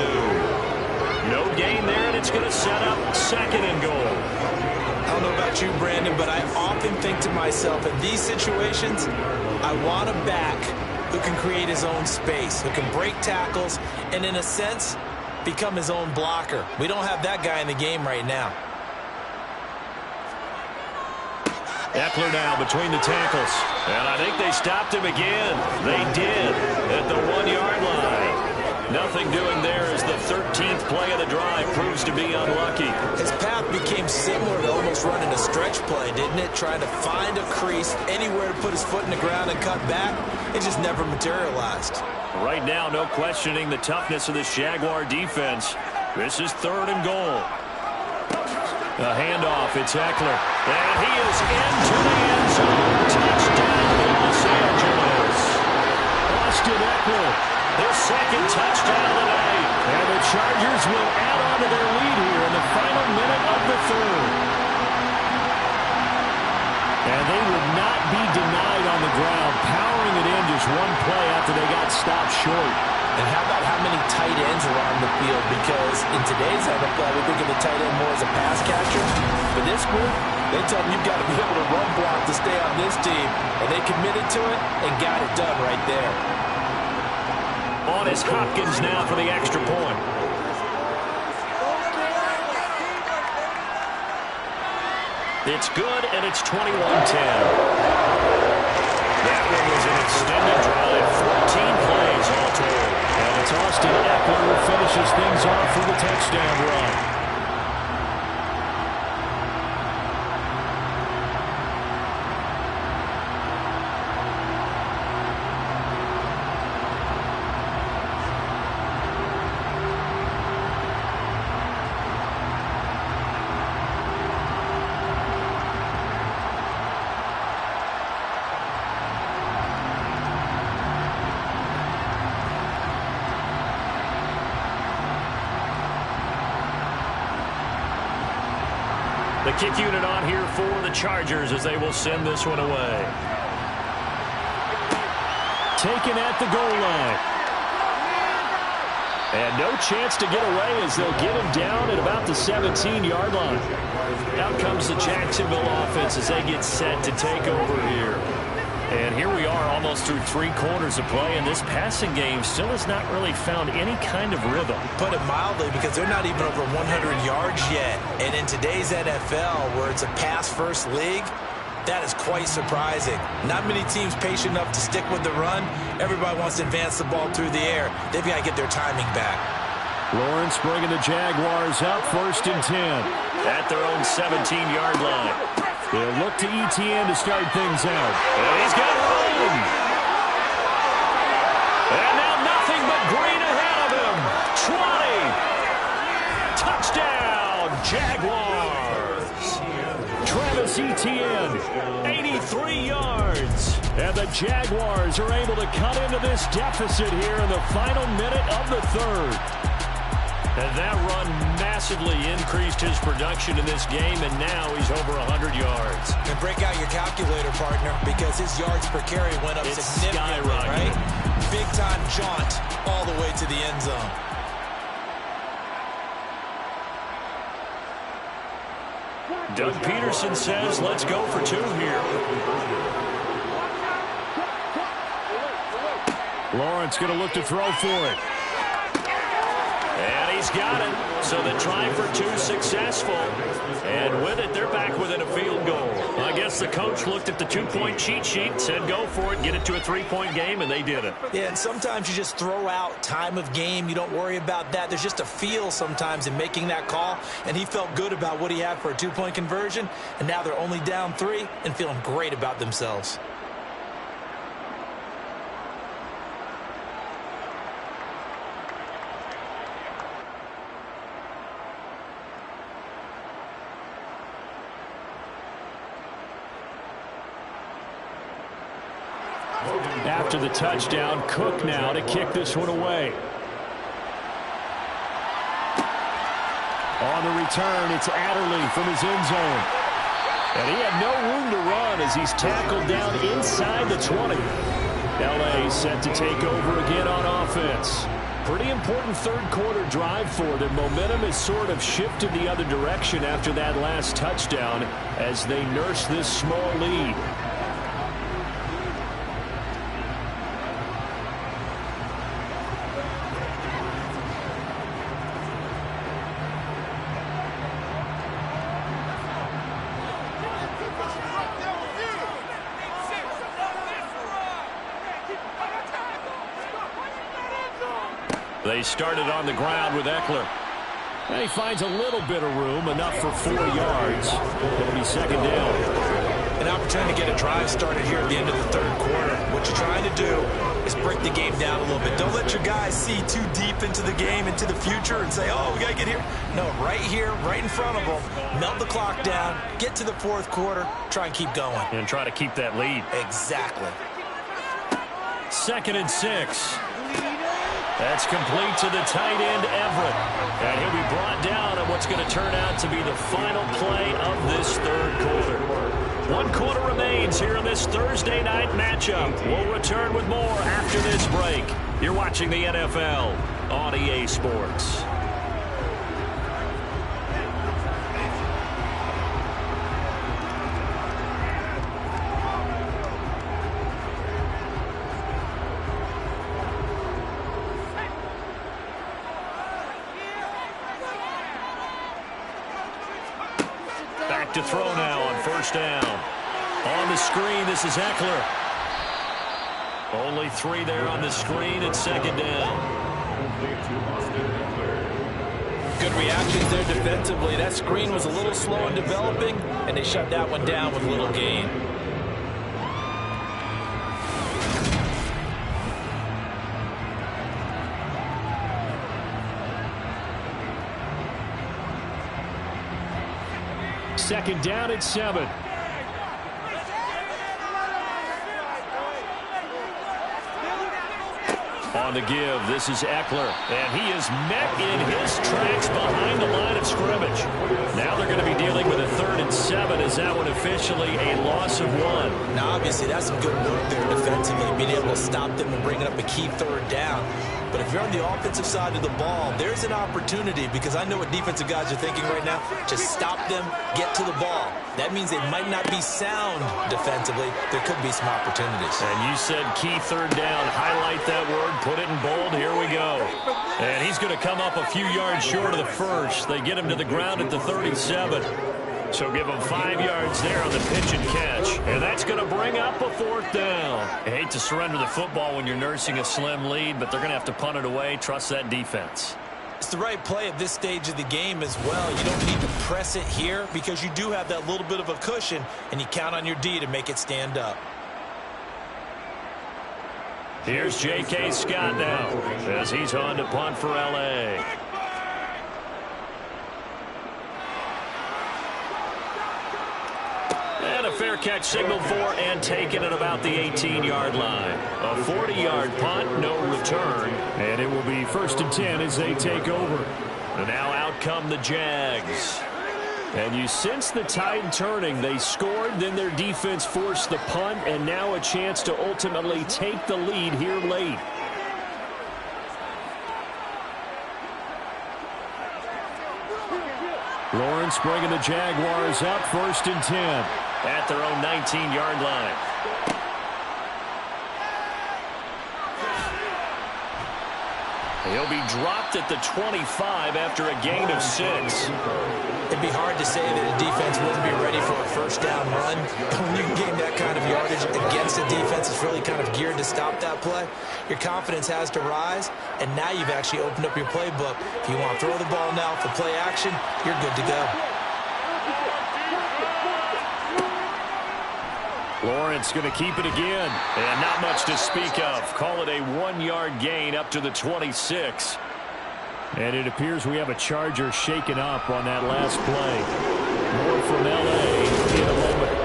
No gain there, and it's going to set up 2nd and goal. I don't know about you, Brandon, but I often think to myself, in these situations, I want a back who can create his own space, who can break tackles, and in a sense, become his own blocker. We don't have that guy in the game right now. Eckler now between the tackles. And I think they stopped him again. They did at the 1-yard line. Nothing doing there as the 13th play of the drive proves to be unlucky. His path became similar to almost running a stretch play, didn't it? Trying to find a crease, anywhere to put his foot in the ground and cut back. It just never materialized. Right now, no questioning the toughness of this Jaguar defense. This is 3rd and goal. A handoff, it's Eckler. And he is into the end zone. Touchdown, Los Angeles. Austin Eckler, his 2nd touchdown of the night. And the Chargers will add on to their lead here in the final minute of the 3rd. And they would not be denied on the ground, powering it in just one play after they got stopped short. And how about how many tight ends are on the field? Because in today's NFL, we think of the tight end more as a pass catcher. For this group, they tell them you've got to be able to run block to stay on this team. And they committed to it and got it done right there. On is Hopkins now for the extra point. It's good, and it's 21-10. That one was an extended drive, 14 plays all told. And it's Austin Eckler who finishes things off for the touchdown run. The kick unit on here for the Chargers as they will send this one away. Taken at the goal line. And no chance to get away as they'll get him down at about the 17-yard line. Out comes the Jacksonville offense as they get set to take over here. And here we are almost through 3 quarters of play, and this passing game still has not really found any kind of rhythm. Put it mildly, because they're not even over 100 yards yet. And in today's NFL, where it's a pass-first league, that is quite surprising. Not many teams patient enough to stick with the run. Everybody wants to advance the ball through the air. They've got to get their timing back. Lawrence bringing the Jaguars up 1st and 10. At their own 17-yard line. They'll look to ETN to start things out. And he's got room. And now nothing but green ahead of him. 20. Touchdown, Jaguars. Travis Etienne, 83 yards. And the Jaguars are able to cut into this deficit here in the final minute of the 3rd. And that run massively increased his production in this game, and now he's over 100 yards. And break out your calculator, partner, because his yards per carry went up significantly, right? Big-time jaunt all the way to the end zone. Doug Peterson says, let's go for 2 here. Lawrence going to look to throw for it. And he's got it. So the try for 2 successful. And with it, they're back within a field goal. I guess the coach looked at the 2-point cheat sheet, said go for it, get it to a 3-point game, and they did it. Yeah, and sometimes you just throw out time of game. You don't worry about that. There's just a feel sometimes in making that call, and he felt good about what he had for a 2-point conversion, and now they're only down 3 and feeling great about themselves. After the touchdown, Cook now to kick this one away. On the return, it's Adderley from his end zone. And he had no room to run as he's tackled down inside the 20. LA set to take over again on offense. Pretty important 3rd quarter drive for them. Momentum has sort of shifted the other direction after that last touchdown as they nurse this small lead. They started on the ground with Eckler. And he finds a little bit of room, enough for 4 yards. It'll be second down. An opportunity to get a drive started here at the end of the third quarter. What you're trying to do is break the game down a little bit. Don't let your guys see too deep into the game, into the future, and say, oh, we got to get here. No, right here, right in front of them. Melt the clock down, get to the fourth quarter, try and keep going. And try to keep that lead. Exactly. 2nd and 6. That's complete to the tight end, Everett. And he'll be brought down on what's going to turn out to be the final play of this third quarter. 1 quarter remains here in this Thursday night matchup. We'll return with more after this break. You're watching the NFL on EA Sports. Back to throw now on first down. On the screen, this is Eckler. Only 3 there on the screen at second down. Good reactions there defensively. That screen was a little slow in developing, and they shut that one down with little gain. Second down at 7. On the give, this is Eckler, and he is met in his tracks behind the line of scrimmage. Now they're going to be dealing with a 3rd and 7. Is that one officially a loss of 1? Now, obviously, that's some good work there defensively, being able to stop them and bringing up a key 3rd down. But if you're on the offensive side of the ball, there's an opportunity, because I know what defensive guys are thinking right now. Just stop them, get to the ball. That means they might not be sound defensively. There could be some opportunities. And you said key 3rd down. Highlight that word, put it in bold. Here we go. And he's going to come up a few yards short of the first. They get him to the ground at the 37. So give him 5 yards there on the pitch and catch. And that's going to bring up a 4th down. I hate to surrender the football when you're nursing a slim lead, but they're going to have to punt it away. Trust that defense. It's the right play at this stage of the game as well. You don't need to press it here because you do have that little bit of a cushion, and you count on your D to make it stand up. Here's J.K. Scott now as he's on to punt for L.A. And a fair catch signaled for and taken at about the 18-yard line. A 40-yard punt, no return. And it will be 1st and 10 as they take over. And now out come the Jags. And you sense the tide turning. They scored, then their defense forced the punt, and now a chance to ultimately take the lead here late. Lawrence bringing the Jaguars up 1st and 10. At their own 19-yard line. He'll be dropped at the 25 after a gain of 6. It'd be hard to say that a defense wouldn't be ready for a first down run. When you gain that kind of yardage against a defense that's really kind of geared to stop that play, your confidence has to rise, and now you've actually opened up your playbook. If you want to throw the ball now for play action, you're good to go. Lawrence going to keep it again. And not much to speak of. Call it a 1-yard gain up to the 26. And it appears we have a Charger shaken up on that last play. More from L.A. in a moment.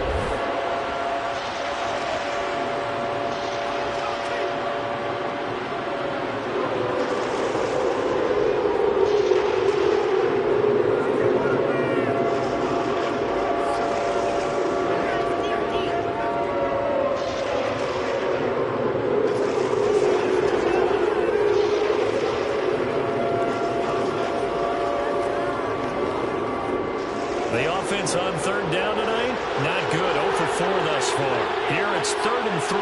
On 3rd down tonight, not good. 0 for 4 thus far. Here it's 3rd and 3.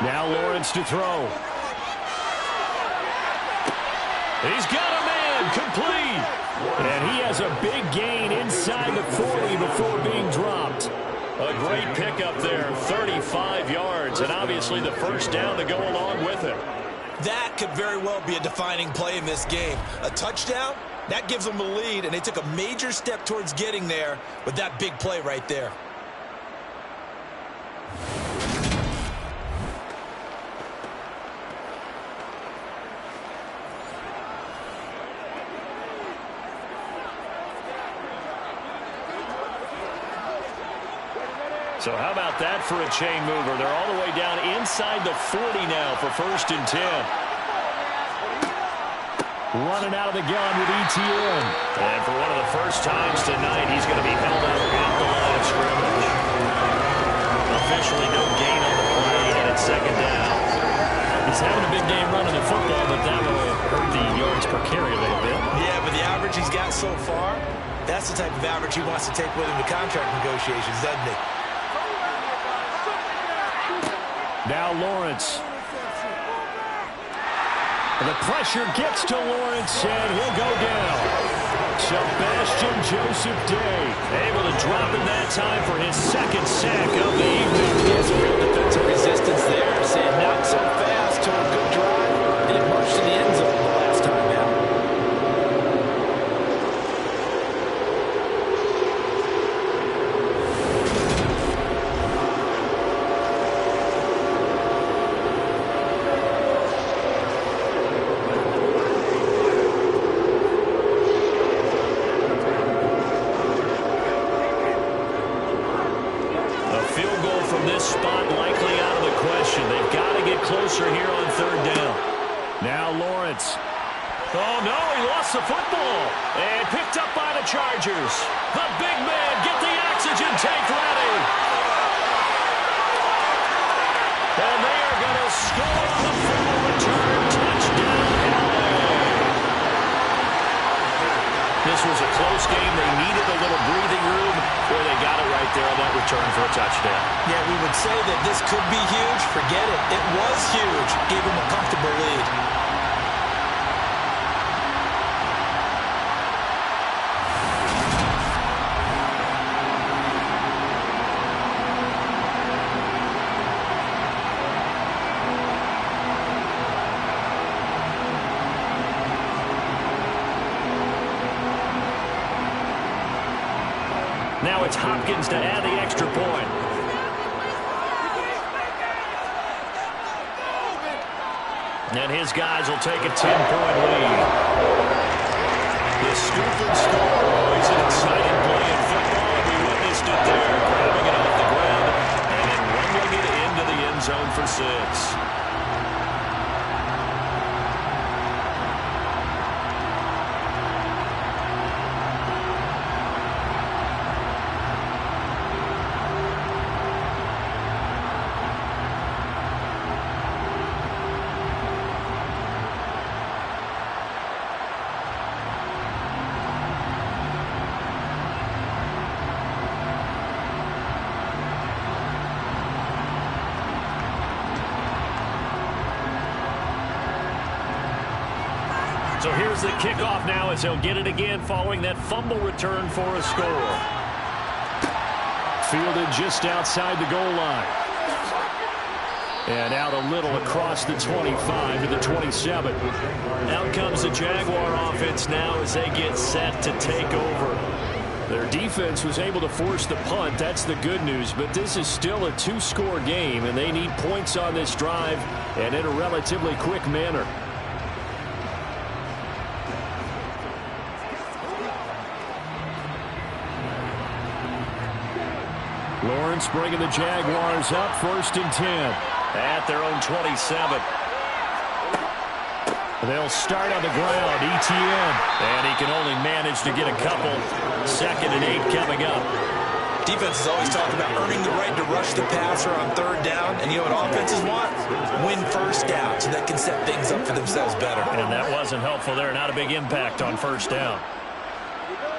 Now Lawrence to throw. He's got a man complete. And he has a big gain inside the 40 before being dropped. A great pickup there, 35 yards, and obviously the first down to go along with it. That could very well be a defining play in this game. A touchdown, that gives them a lead, and they took a major step towards getting there with that big play right there. So how about that for a chain mover? They're all the way down inside the 40 now for 1st and 10. Running out of the gun with ETN. And for one of the first times tonight, he's going to be held up at the line of scrimmage. Officially no gain on the play, and it's 2nd down. He's having a big game running the football, but that will hurt the yards per carry a little bit. Yeah, but the average he's got so far, that's the type of average he wants to take with him to contract negotiations, doesn't he? Now Lawrence. The pressure gets to Lawrence, and he'll go down. Sebastian Joseph Day able to drop in that time for his 2nd sack of the evening. Yes, real defensive resistance there. Saying not so fast to a good drive, and it marched to the end zone the last time, man. Closer here on 3rd down. Now Lawrence. Oh, no, he lost the football. And picked up by the Chargers. The big man, get the oxygen tank ready. And they are going to score on the full return. Touchdown, LA. This was a close game. They needed a little breathing room. Boy, they got it right there on that return for a touchdown. Yeah, we would say that this could be huge. Forget it. It was huge. Gave them a comfortable lead. Now it's Hopkins to add the extra point. And his guys will take a 10-point lead. The scoop and score, always an exciting play in football, and we witnessed it there, grabbing it off the ground and then rumbling it into the end zone for 6. So here's the kickoff now as he'll get it again following that fumble return for a score. Fielded just outside the goal line. And out a little across the 25 to the 27. Out comes the Jaguar offense now as they get set to take over. Their defense was able to force the punt. That's the good news. But this is still a 2-score game, and they need points on this drive and in a relatively quick manner. Lawrence bringing the Jaguars up 1st and 10. At their own 27. They'll start on the ground. ETN. And he can only manage to get a couple. 2nd and 8 coming up. Defense is always talking about earning the right to rush the passer on 3rd down. And you know what offenses want? Win 1st down so they can set things up for themselves better. And that wasn't helpful there. Not a big impact on 1st down.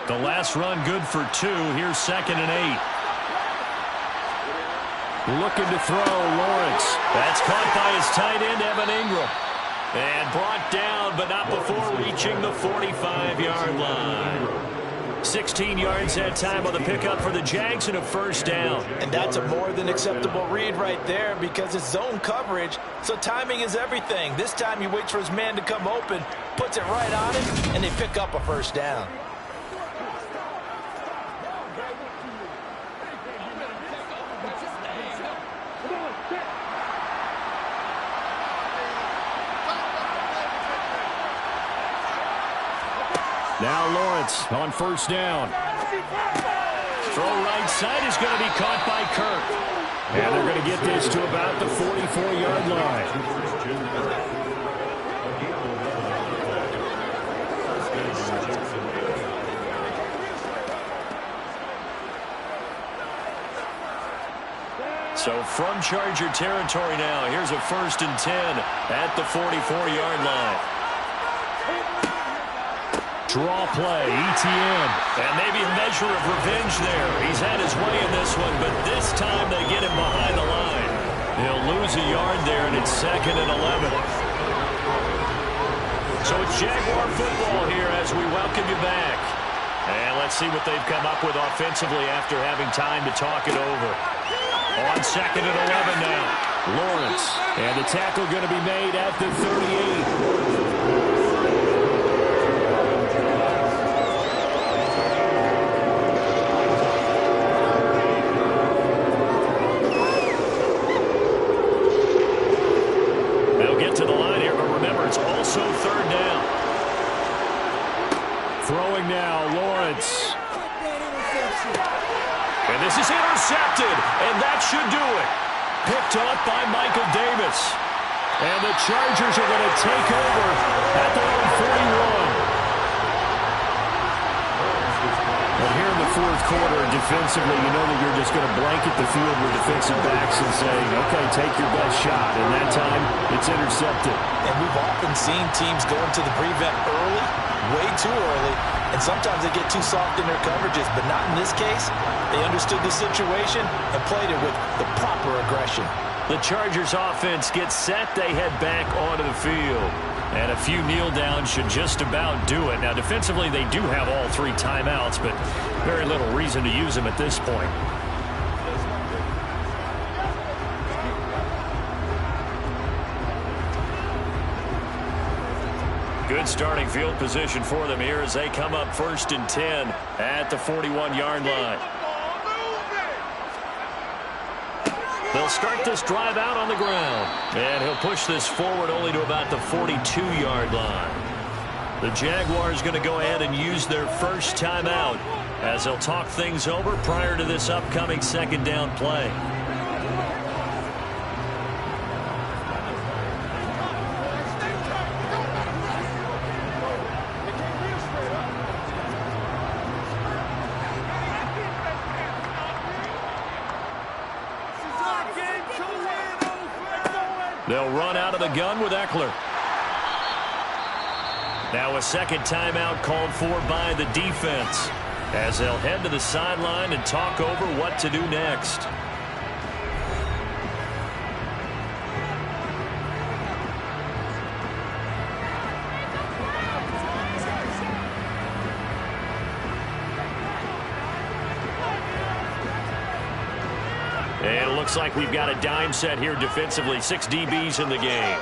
The last run good for 2. Here's 2nd and 8. Looking to throw, Lawrence. That's caught by his tight end, Evan Ingram. And brought down, but not before reaching the 45-yard line. 16 yards that time on the pickup for the Jags and a first down. And that's a more than acceptable read right there because it's zone coverage, so timing is everything. This time he waits for his man to come open, puts it right on him, and they pick up a first down. Now Lawrence on first down. Throw right side is going to be caught by Kirk. And they're going to get this to about the 44-yard line. So from Charger territory now, here's a 1st and 10 at the 44-yard line. Draw play, ETN. And maybe a measure of revenge there. He's had his way in this one, but this time they get him behind the line. He'll lose a yard there, and it's 2nd and 11. So it's Jaguar football here as we welcome you back. And let's see what they've come up with offensively after having time to talk it over. On 2nd and 11 now. Lawrence. And the tackle going to be made at the 38. To the line here, but remember, it's also 3rd down. Throwing now, Lawrence. And this is intercepted, and that should do it. Picked up by Michael Davis. And the Chargers are going to take over at their own 41. And here in the 4th quarter, defensively, you know that you're just going to blanket the field with defensive backs and say, okay, take your best shot. And that time, it's intercepted. And we've often seen teams go into the prevent early, way too early, and sometimes they get too soft in their coverages. But not in this case. They understood the situation and played it with the proper aggression. The Chargers offense gets set. They head back onto the field. And a few kneel downs should just about do it. Now, defensively, they do have all 3 timeouts, but very little reason to use them at this point. Good starting field position for them here as they come up 1st and 10 at the 41-yard line. They'll start this drive out on the ground. And he'll push this forward only to about the 42-yard line. The Jaguars going to go ahead and use their first timeout as they'll talk things over prior to this upcoming 2nd down play. They'll run out of the gun with Eckler. Now a 2nd timeout called for by the defense as they'll head to the sideline and talk over what to do next. And it looks like we've got a dime set here defensively. 6 DBs in the game.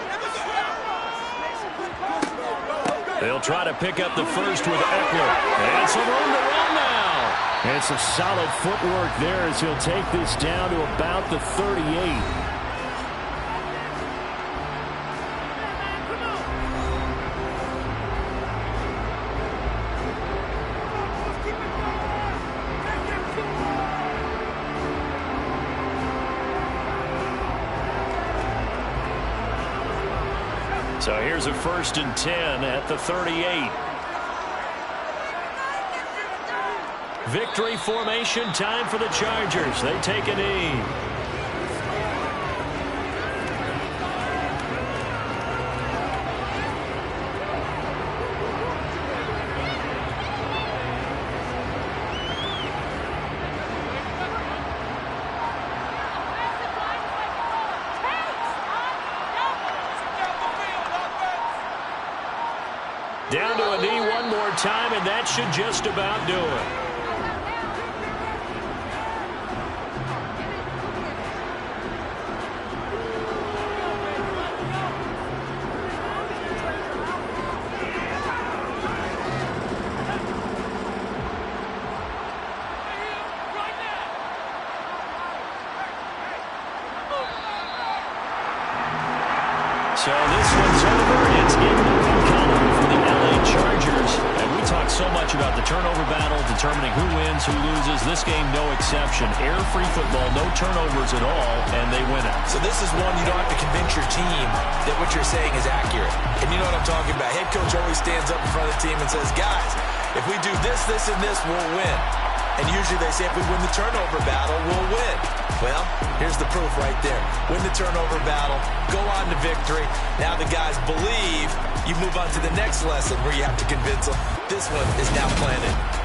They'll try to pick up the first with Eckler. And some room to run now. And some solid footwork there as he'll take this down to about the 38. So here's a 1st and 10 at the 38. Victory formation time for the Chargers. They take a knee. Down to a knee one more overtime, and that should just about do it. So this one's over. It's in the win column for the LA Chargers. And we talk so much about the turnover battle, determining who wins, who loses. This game, no exception. Error-free football, no turnovers at all, and they win it. So this is one you don't have to convince your team that what you're saying is accurate. And you know what I'm talking about. Head coach always stands up in front of the team and says, guys, if we do this, this, and this, we'll win. And usually they say if we win the turnover battle, we'll win. Well, here's the proof right there. Win the turnover battle, go on to victory. Now the guys believe. You move on to the next lesson where you have to convince them. This one is now planted.